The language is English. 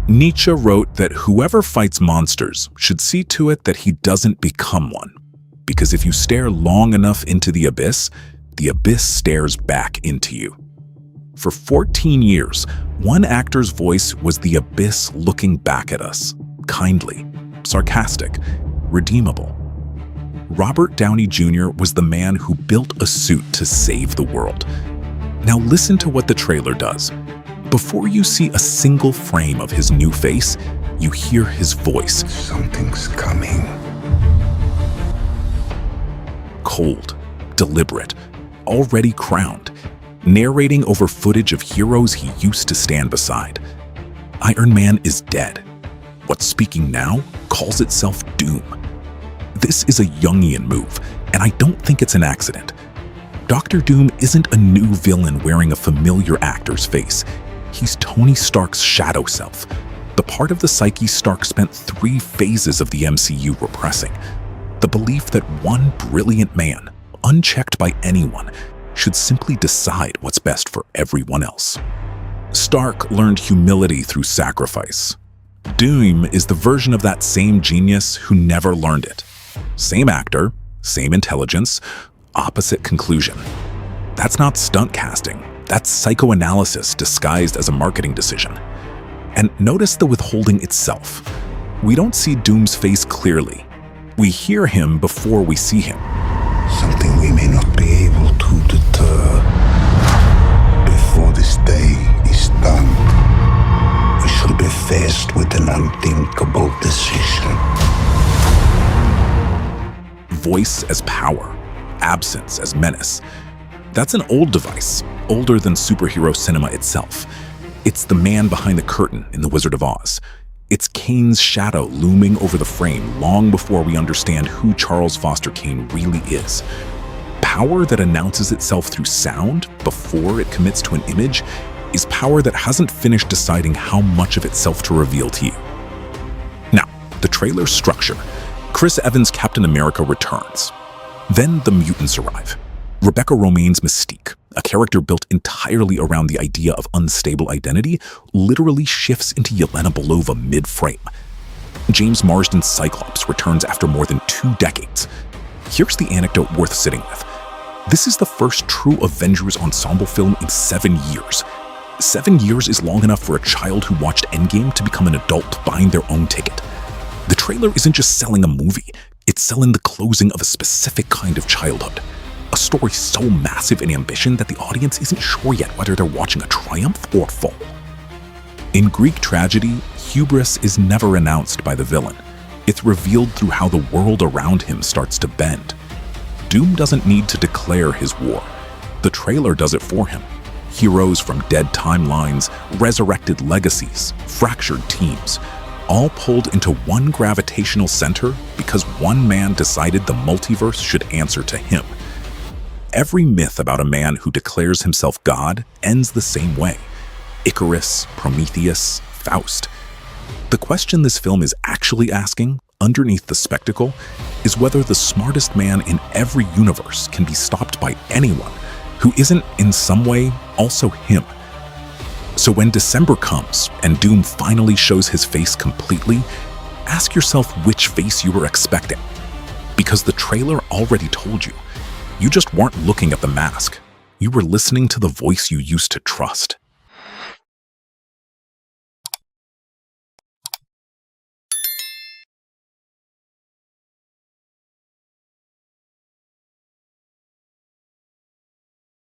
Nietzsche wrote that whoever fights monsters should see to it that he doesn't become one. Because if you stare long enough into the abyss stares back into you. For 14 years, one actor's voice was the abyss looking back at us, kindly, sarcastic, redeemable. Robert Downey Jr. was the man who built a suit to save the world. Now listen to what the trailer does. Before you see a single frame of his new face, you hear his voice. Something's coming. Cold, deliberate, already crowned, narrating over footage of heroes he used to stand beside. Iron Man is dead. What's speaking now calls itself Doom. This is a Jungian move, and I don't think it's an accident. Dr. Doom isn't a new villain wearing a familiar actor's face. He's Tony Stark's shadow self, the part of the psyche Stark spent 3 phases of the MCU repressing. The belief that one brilliant man, unchecked by anyone, should simply decide what's best for everyone else. Stark learned humility through sacrifice. Doom is the version of that same genius who never learned it. Same actor, same intelligence, opposite conclusion. That's not stunt casting. That's psychoanalysis disguised as a marketing decision. And notice the withholding itself. We don't see Doom's face clearly. We hear him before we see him. Something we may not be able to deter. Before this day is done, we shall be faced with an unthinkable decision. Voice as power, absence as menace. That's an old device, older than superhero cinema itself. It's the man behind the curtain in The Wizard of Oz. It's Kane's shadow looming over the frame long before we understand who Charles Foster Kane really is. Power that announces itself through sound before it commits to an image is power that hasn't finished deciding how much of itself to reveal to you. Now, the trailer's structure. Chris Evans' Captain America returns. Then the mutants arrive. Rebecca Romijn's Mystique, a character built entirely around the idea of unstable identity, literally shifts into Yelena Belova mid-frame. James Marsden's Cyclops returns after more than 2 decades. Here's the anecdote worth sitting with. This is the first true Avengers ensemble film in 7 years. 7 years is long enough for a child who watched Endgame to become an adult buying their own ticket. The trailer isn't just selling a movie, it's selling the closing of a specific kind of childhood. A story so massive in ambition that the audience isn't sure yet whether they're watching a triumph or fall. In Greek tragedy, hubris is never announced by the villain. It's revealed through how the world around him starts to bend. Doom doesn't need to declare his war. The trailer does it for him. Heroes from dead timelines, resurrected legacies, fractured teams, all pulled into one gravitational center because one man decided the multiverse should answer to him. Every myth about a man who declares himself God ends the same way. Icarus, Prometheus, Faust. The question this film is actually asking, underneath the spectacle, is whether the smartest man in every universe can be stopped by anyone who isn't, in some way, also him. So when December comes and Doom finally shows his face completely, ask yourself which face you were expecting. Because the trailer already told you. You just weren't looking at the mask. You were listening to the voice you used to trust.